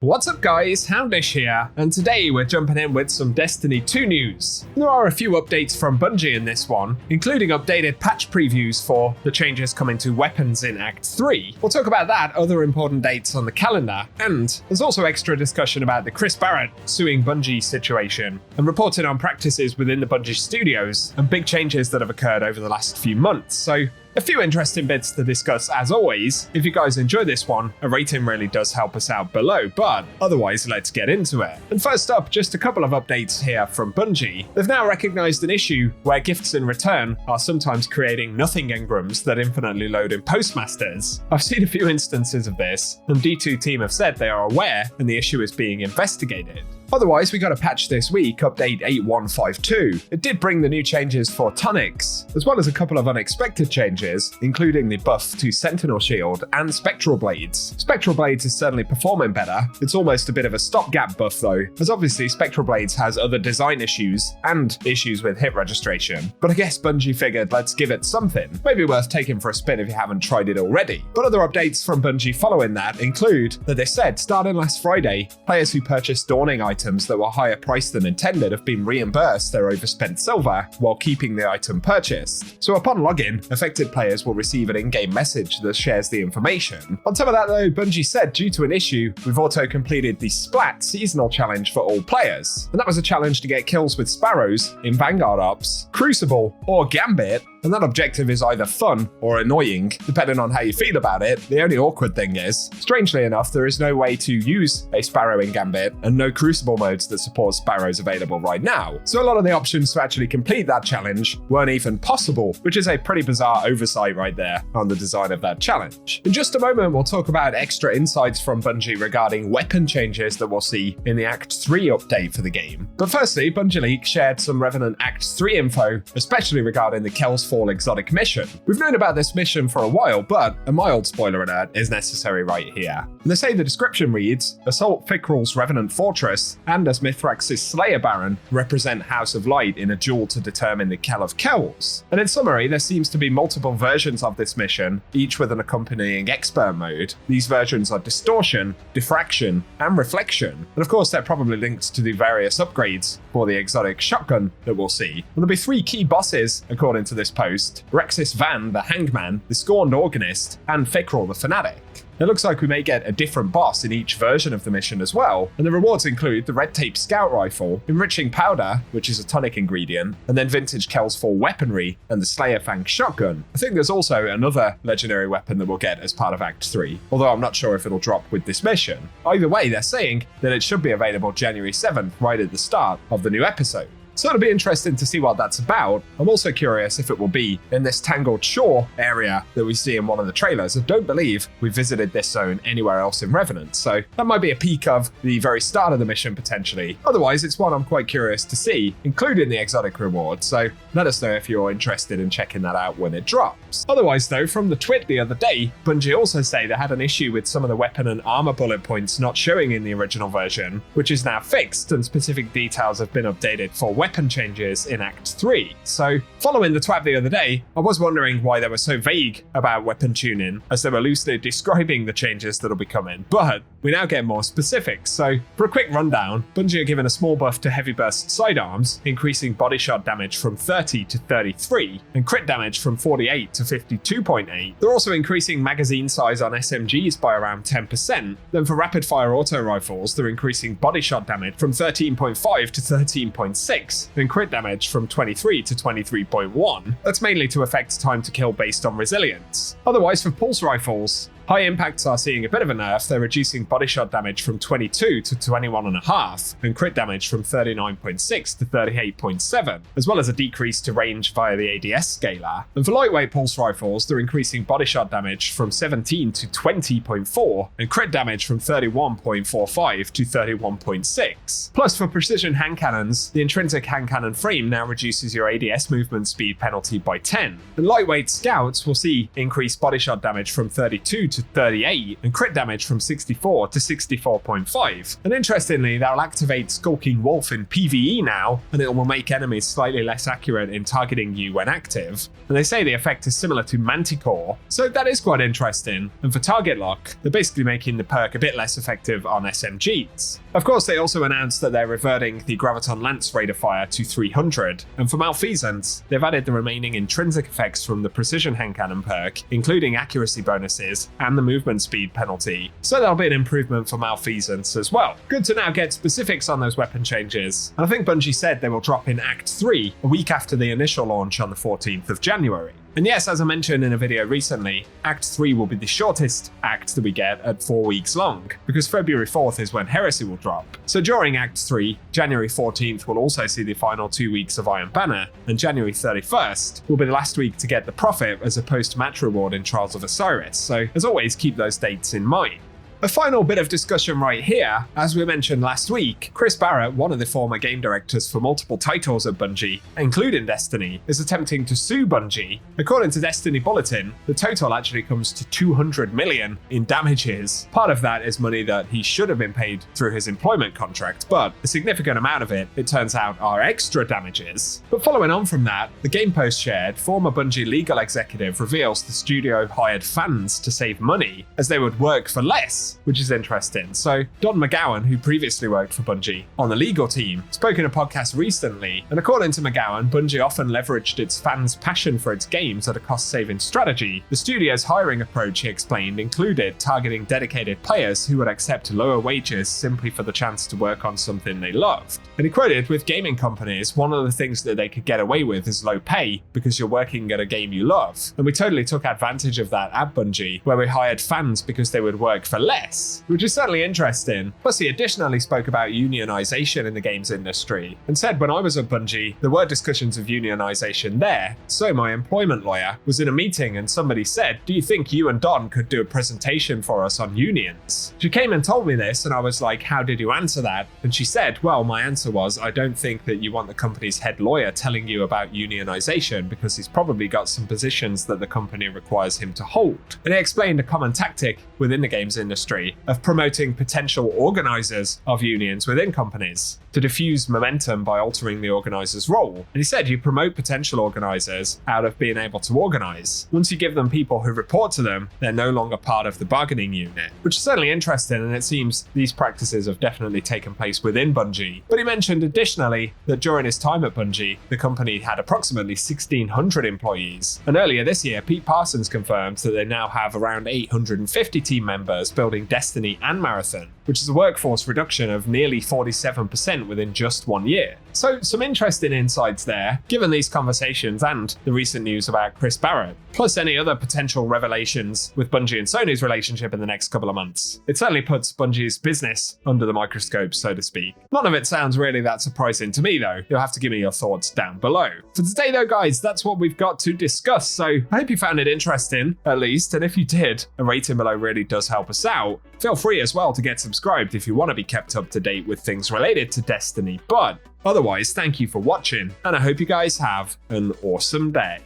What's up guys, Houndish here, and today we're jumping in with some Destiny 2 news. There are a few updates from Bungie in this one, including updated patch previews for the changes coming to weapons in Act 3. We'll talk about that, other important dates on the calendar, and there's also extra discussion about the Chris Barrett suing Bungie situation, and reporting on practices within the Bungie studios, and big changes that have occurred over the last few months. So a few interesting bits to discuss as always. If you guys enjoy this one, a rating really does help us out below, but otherwise let's get into it. And first up, just a couple of updates here from Bungie. They've now recognized an issue where gifts in return are sometimes creating nothing engrams that infinitely load in postmasters. I've seen a few instances of this, and D2 team have said they are aware and the issue is being investigated. Otherwise, we got a patch this week, update 8.152. It did bring the new changes for tonics, as well as a couple of unexpected changes, including the buff to Sentinel Shield and Spectral Blades. Spectral Blades is certainly performing better. It's almost a bit of a stopgap buff though, as obviously Spectral Blades has other design issues and issues with hit registration. But I guess Bungie figured let's give it something. Maybe worth taking for a spin if you haven't tried it already. But other updates from Bungie following that include that they said starting last Friday, players who purchased Dawning items that were higher priced than intended have been reimbursed their overspent silver while keeping the item purchased. So upon login, affected players will receive an in-game message that shares the information. On top of that though, Bungie said due to an issue, we've auto-completed the Splat seasonal challenge for all players. And that was a challenge to get kills with Sparrows in Vanguard Ops, Crucible, or Gambit. And that objective is either fun or annoying, depending on how you feel about it. The only awkward thing is, strangely enough, there is no way to use a Sparrow in Gambit and no Crucible modes that support Sparrows available right now. So a lot of the options to actually complete that challenge weren't even possible, which is a pretty bizarre oversight right there on the design of that challenge. In just a moment, we'll talk about extra insights from Bungie regarding weapon changes that we'll see in the Act 3 update for the game. But firstly, Bungie League shared some Revenant Act 3 info, especially regarding the Kel's Fall exotic mission. We've known about this mission for a while, but a mild spoiler alert is necessary right here. And they say the description reads, Assault Fickrel's Revenant Fortress and as Mithrax's Slayer Baron represent House of Light in a duel to determine the Kell of Kells. And in summary, there seems to be multiple versions of this mission, each with an accompanying expert mode. These versions are Distortion, Diffraction, and Reflection. And of course, they're probably linked to the various upgrades for the exotic shotgun that we'll see. And there'll be 3 key bosses, according to this post: Rexis Van, the Hangman, the Scorned Organist, and Fickrel, the Fanatic. It looks like we may get a different boss in each version of the mission as well, and the rewards include the Red Tape Scout Rifle, Enriching Powder, which is a tonic ingredient, and then Vintage Kel's Fall Weaponry and the Slayer Fang Shotgun. I think there's also another legendary weapon that we'll get as part of Act 3, although I'm not sure if it'll drop with this mission. Either way, they're saying that it should be available January 7th, right at the start of the new episode. So it'll be interesting to see what that's about. I'm also curious if it will be in this Tangled Shore area that we see in one of the trailers. I don't believe we visited this zone anywhere else in Revenant, so that might be a peek of the very start of the mission potentially. Otherwise, it's one I'm quite curious to see, including the exotic reward, so let us know if you're interested in checking that out when it drops. Otherwise though, from the twit the other day, Bungie also say they had an issue with some of the weapon and armor bullet points not showing in the original version, which is now fixed and specific details have been updated for weapon changes in Act 3. So, following the twat the other day, I was wondering why they were so vague about weapon tuning, as they were loosely describing the changes that'll be coming, but we now get more specifics. So, for a quick rundown, Bungie are given a small buff to heavy burst sidearms, increasing body shot damage from 30 to 33, and crit damage from 48 to 52.8. They're also increasing magazine size on SMGs by around 10%. Then for rapid fire auto rifles, they're increasing body shot damage from 13.5 to 13.6, and crit damage from 23 to 23.1. That's mainly to affect time to kill based on resilience. Otherwise, for pulse rifles, high impacts are seeing a bit of a nerf. They're reducing body shot damage from 22 to 21.5, and crit damage from 39.6 to 38.7, as well as a decrease to range via the ADS scaler. And for lightweight pulse rifles, they're increasing body shot damage from 17 to 20.4, and crit damage from 31.45 to 31.6. Plus, for precision hand cannons, the intrinsic hand cannon frame now reduces your ADS movement speed penalty by 10. And lightweight scouts will see increased body shot damage from 32 to to 38 and crit damage from 64 to 64.5. And interestingly, they'll activate Skulking Wolf in PvE now, and it will make enemies slightly less accurate in targeting you when active. And they say the effect is similar to Manticore, so that is quite interesting. And for target lock, they're basically making the perk a bit less effective on SMGs. Of course, they also announced that they're reverting the Graviton Lance rate of fire to 300, and for Malfeasance, they've added the remaining intrinsic effects from the Precision Hand Cannon perk, including accuracy bonuses and the movement speed penalty, so that'll be an improvement for Malfeasance as well. Good to now get specifics on those weapon changes, and I think Bungie said they will drop in Act 3 a week after the initial launch on the 14th of January. And yes, as I mentioned in a video recently, Act 3 will be the shortest act that we get at 4 weeks long, because February 4th is when Heresy will drop. So during Act 3, January 14th will also see the final 2 weeks of Iron Banner, and January 31st will be the last week to get the Prophet as a post-match reward in Trials of Osiris, so as always keep those dates in mind. A final bit of discussion right here. As we mentioned last week, Chris Barrett, one of the former game directors for multiple titles at Bungie, including Destiny, is attempting to sue Bungie. According to Destiny Bulletin, the total actually comes to 200 million in damages. Part of that is money that he should have been paid through his employment contract, but a significant amount of it, it turns out, are extra damages. But following on from that, the game post shared, former Bungie legal executive reveals the studio hired fans to save money as they would work for less, which is interesting. So Don McGowan, who previously worked for Bungie on the legal team, spoke in a podcast recently, and according to McGowan, Bungie often leveraged its fans' passion for its games at a cost-saving strategy. The studio's hiring approach, he explained, included targeting dedicated players who would accept lower wages simply for the chance to work on something they loved. And he quoted, with gaming companies, one of the things that they could get away with is low pay because you're working at a game you love. And we totally took advantage of that at Bungie, where we hired fans because they would work for less, which is certainly interesting. Plus, he additionally spoke about unionization in the games industry and said, when I was at Bungie, there were discussions of unionization there. So my employment lawyer was in a meeting and somebody said, do you think you and Don could do a presentation for us on unions? She came and told me this and I was like, how did you answer that? And she said, well, my answer was, I don't think that you want the company's head lawyer telling you about unionization because he's probably got some positions that the company requires him to hold. And he explained a common tactic within the games industry of promoting potential organizers of unions within companies to diffuse momentum by altering the organizer's role. And he said you promote potential organizers out of being able to organize. Once you give them people who report to them, they're no longer part of the bargaining unit, which is certainly interesting, and it seems these practices have definitely taken place within Bungie. But he mentioned additionally that during his time at Bungie, the company had approximately 1,600 employees. And earlier this year, Pete Parsons confirmed that they now have around 850 team members building Destiny and Marathon, which is a workforce reduction of nearly 47% within just 1 year. So some interesting insights there, given these conversations and the recent news about Chris Barrett, plus any other potential revelations with Bungie and Sony's relationship in the next couple of months. It certainly puts Bungie's business under the microscope, so to speak. None of it sounds really that surprising to me though. You'll have to give me your thoughts down below. For today though guys, that's what we've got to discuss, so I hope you found it interesting, at least, and if you did, a rating below really does help us out. Feel free as well to get subscribed if you want to be kept up to date with things related to Destiny, but otherwise, thank you for watching, and I hope you guys have an awesome day.